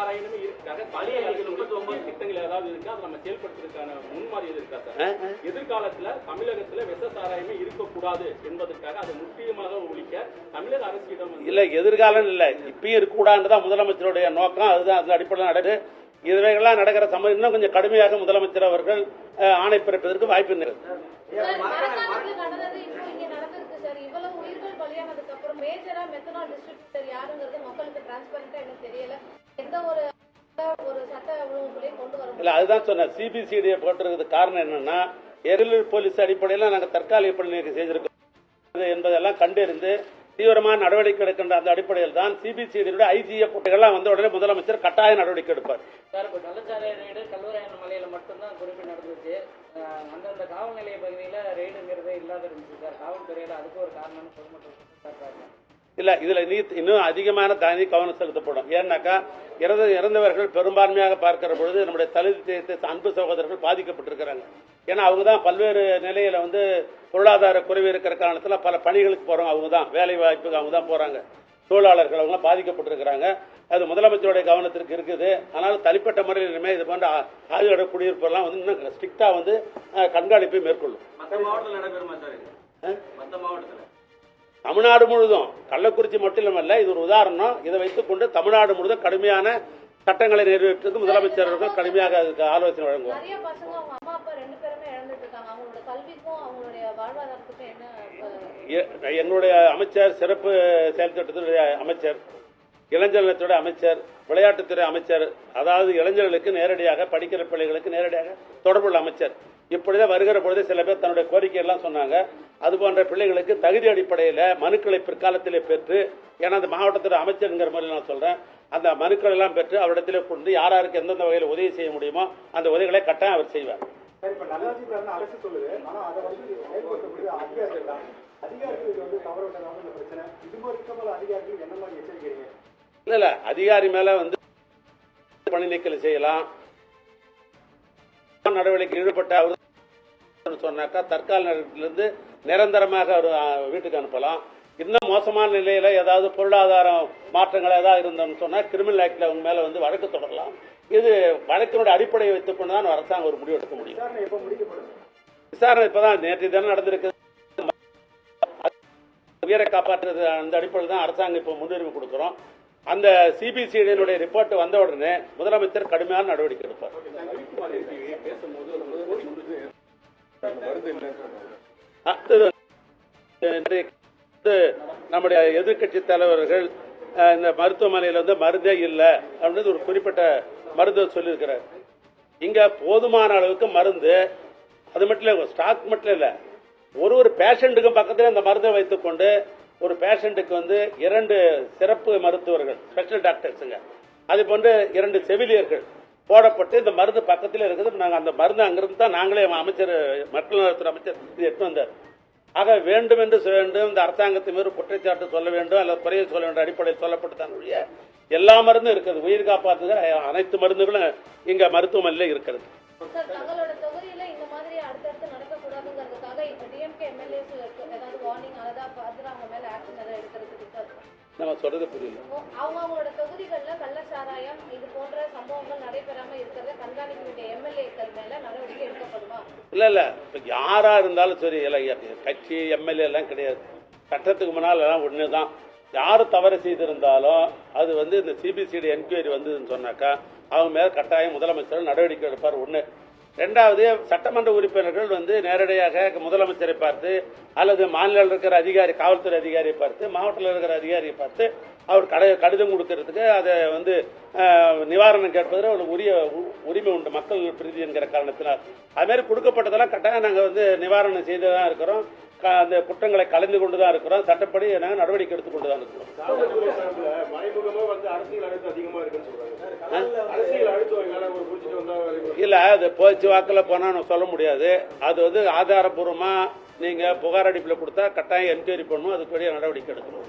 சாராயமே இருக்காங்க. பழைய 39 திட்டங்கள் ஏதாவது இருக்கு, அதை நம்ம செயல்படுத்துறதுக்கான முன்மாதிரி இருக்கா சார்? எதிர்காலத்துல தமிழகத்துல விஷ சாராயமே இருக்கக்கூடாது என்பதற்காக அதை முற்றிலுமாக ஒழிக்க தமிழக அரசிடம் இல்ல, எதிர்காலம் இல்ல, இப்பயும் இருக்கக்கூடாதுதான் முதலமைச்சருடைய நோக்கம். அதுதான் அது அடிப்படையில் நடக்குது. இதுவெல்லாம் நடக்கிற சமயம் இன்னும் கொஞ்சம் கடுமையாக முதலமைச்சர் அவர்கள் ஆணை பிறப்பதற்கு வாய்ப்பு இருக்கிறது. இல்ல, அதுதான் சொன்னேன். சிபிசிஐடியை போட்டிருக்கிறது காரணம் என்னன்னா, எரிலூர் போலீஸ் அடிப்படையில் நாங்கள் தற்காலிக பணி நீக்கம் செய்திருக்கோம் என்பதெல்லாம் கண்டறிந்து தீவிரமான நடவடிக்கை எடுக்கின்ற அந்த அடிப்படையில் தான் சிபிசிஐடியுடைய ஐஜிஎஃப் எல்லாம் வந்து உடனே முதலமைச்சர் கட்டாய நடவடிக்கை எடுப்பார். சார், இப்போ கள்ளச்சாராய ரெய்டு கல்லூராயன் மலையில மட்டும்தான் குறிப்பிட்டு நடந்துச்சு. அந்தந்த காவல் நிலைய பகுதியில் ரெய்டுங்கிறதே இல்லாத இருந்துச்சு சார். காவல்துறையில் அதுக்கு ஒரு காரணம்னு பொதுமக்கள் இல்ல, இதுல இன்னும் அதிகமான தனி கவனம் செலுத்தப்படும். ஏன்னாக்கா இறந்தவர்கள் பெரும்பான்மையாக பார்க்கிற பொழுது நம்முடைய தலித் அன்பு சகோதரர்கள் பாதிக்கப்பட்டிருக்கிறாங்க. ஏன்னா அவங்க தான் பல்வேறு நிலையில வந்து பொருளாதார குறைவு இருக்கிற காரணத்தில் பல பணிகளுக்கு போறவங்க அவங்க தான், வேலை வாய்ப்புக்கு அவங்க தான் போறாங்க. தொழிலாளர்கள் அவங்க பாதிக்கப்பட்டிருக்கிறாங்க. அது முதலமைச்சருடைய கவனத்திற்கு இருக்குது. ஆனால் தனிப்பட்ட முறையில் இனிமேல் இது போன்ற ஆதிவார குடியிருப்பெல்லாம் வந்து இன்னும் ஸ்ட்ரிக்டா வந்து கண்காணிப்பை மேற்கொள்ளும். தமிழ்நாடு முழுதும், கள்ளக்குறிச்சி மட்டும் இல்லாமல்ல, இது ஒரு உதாரணம். இதை வைத்துக் கொண்டு தமிழ்நாடு முழுதும் கடுமையான சட்டங்களை நிறைவேற்றுவதற்கு முதலமைச்சர் அவர்கள் கடுமையாக அதுக்கு ஆலோசனை வழங்குவார். எங்களுடைய அமைச்சர், சிறப்பு செயல் திட்டத்துடைய அமைச்சர், இளைஞர்களுடைய அமைச்சர், விளையாட்டுத்துறை அமைச்சர், அதாவது இளைஞர்களுக்கு நேரடியாக படிக்கிற பிள்ளைகளுக்கு நேரடியாக தொடர்புள்ள அமைச்சர், இப்படிதான் வருகிற பொழுது சில பேர் தன்னுடைய கோரிக்கை எல்லாம் சொன்னாங்க. அது போன்ற பிள்ளைகளுக்கு தகுதி அடிப்படையில் மனுக்களை பிற்காலத்திலே பெற்று, ஏன்னா அந்த மாவட்டத்துறை அமைச்சருங்கிற மாதிரி நான் சொல்றேன், அந்த மனுக்கள் எல்லாம் பெற்று அவரிடத்திலே கொண்டு யாராருக்கு எந்தெந்த வகையில் உதவி செய்ய முடியுமோ அந்த உதவிகளை கட்டாயம் அவர் செய்வார். அரசு சொல்லுது, ஆனா அதை வந்து அதிகாரிகள் தான். அதிகாரிகள் இது வந்து தவறுவிட்டதாக இந்த பிரச்சனை. இது மாதிரி அதிகாரிகள் என்ன மாதிரி எச்சரிக்கிறீங்க? இல்ல, அதிகாரி மேல வந்து பணி நீக்கம் செய்யலாம், நடவடிக்கை ஈடுபட்ட அவர் சொன்னாக்கா தற்கால நேரத்திலிருந்து நிரந்தரமாக அவர் வீட்டுக்கு அனுப்பலாம். இன்னும் மோசமான நிலையில ஏதாவது பொருளாதார மாற்றங்கள் ஏதாவது இருந்தோம்னு சொன்னா கிரிமினல் ஆக்ட்ல அவங்க மேல வந்து வழக்கு தொடரலாம். இது வழக்கினுடைய அடிப்படையை வைத்துக் கொண்டுதான் அரசாங்கம் ஒரு முடிவு எடுக்க முடியும். விசாரணை இப்பதான் நேற்று தினம் நடந்திருக்கு. உயிரை காப்பாற்றுறது அந்த அடிப்படையில் தான் அரசாங்கம் இப்போ முன்னுரிமை கொடுக்கிறோம். அந்த சிபிசிஐடியினுடைய ரிப்போர்ட் வந்த உடனே முதலமைச்சர் கடுமையான நடவடிக்கை எடுப்பார். நம்முடைய எதிர்கட்சி தலைவர்கள் இந்த மருத்துவமனையில் வந்து மருந்தே இல்லை அப்படின்னு ஒரு குறிப்பிட்ட மருத்துவர் சொல்லியிருக்கிறார். இங்க போதுமான அளவுக்கு மருந்து, அது மட்டும் இல்லை, ஸ்டாக் மட்டும் இல்லை, ஒரு பேஷண்ட்டுக்கும் பக்கத்தில் இந்த மருந்தை வைத்துக்கொண்டு ஒரு பேஷண்ட்டுக்கு வந்து 2 சிறப்பு மருத்துவர்கள், ஸ்பெஷல் டாக்டர்ஸுங்க, அது போன்று 2 செவிலியர்கள் போடப்பட்டு இந்த மருந்து பக்கத்தில் இருக்குது. நாங்கள் அந்த மருந்து அங்கிருந்து தான் நாங்களே அமைச்சர், மக்கள் நலத்துறை அமைச்சர் இது எடுத்து வந்தார். ஆக வேண்டும் என்று வேண்டும், இந்த அரசாங்கத்தை மீது குற்றச்சாட்டு சொல்ல வேண்டும் அல்லது குறைய சொல்ல வேண்டும் அடிப்படையில் சொல்லப்பட்டுதான் எல்லா மருந்தும் இருக்குது. உயிர் காப்பாற்றுகிற அனைத்து மருந்துகளும் இங்க மருத்துவமனையில் இருக்கிறது. நம்ம சொல்றது புரியல. அவங்களோட தொகுதிகளில் கள்ளச்சாராயம் இது போன்ற சம்பவங்கள் நடைபெறாம இருக்கிறத கண்காணிக்க வேண்டிய எம்எல்ஏக்கள் மேல நடவடிக்கை எடுக்கப்படுமா? இல்ல, யாரா இருந்தாலும் சரி, கட்சி எம்எல்ஏ எல்லாம் கிடையாது. சட்டத்துக்கு முன்னால் எல்லாம் ஒண்ணுதான். யாரு தவறு செய்திருந்தாலும் அது வந்து இந்த சிபிசிஐடி என்கொயரி வந்ததுன்னு சொன்னாக்கா அவங்க மேல கட்டாயம் முதலமைச்சர் நடவடிக்கை எடுப்பார். ஒண்ணு. ரெண்டாவது, சட்டமன்ற உறுப்பினர்கள் வந்து நேரடியாக முதலமைச்சரை பார்த்து அல்லது மாநில இருக்கிற அதிகாரி, காவல்துறை அதிகாரியை பார்த்து, மாவட்டத்தில் இருக்கிற அதிகாரியை பார்த்து அவர் கடிதம் கொடுக்கறதுக்கு அதை வந்து நிவாரணம் கேட்பதில் அவங்களுக்கு உரிமை உண்டு, மக்கள் பிரதி என்கிற காரணத்தினால். அது மாதிரி கொடுக்கப்பட்டதெல்லாம் கட்டாயம் நாங்கள் வந்து நிவாரணம் செய்து தான் இருக்கிறோம். அந்த குற்றங்களை கலந்து கொண்டு தான் இருக்கிறோம். சட்டப்படி நாங்கள் நடவடிக்கை எடுத்துக் கொண்டு தான் இருக்கிறோம். இல்ல, அது போச்சு வாக்கில் போனா சொல்ல முடியாது. அது வந்து ஆதாரபூர்வமா நீங்க புகார் அடிப்பில் கொடுத்தா கட்டாயம் என்கொயரி பண்ணணும், அதுக்குரிய நடவடிக்கை எடுக்கணும்.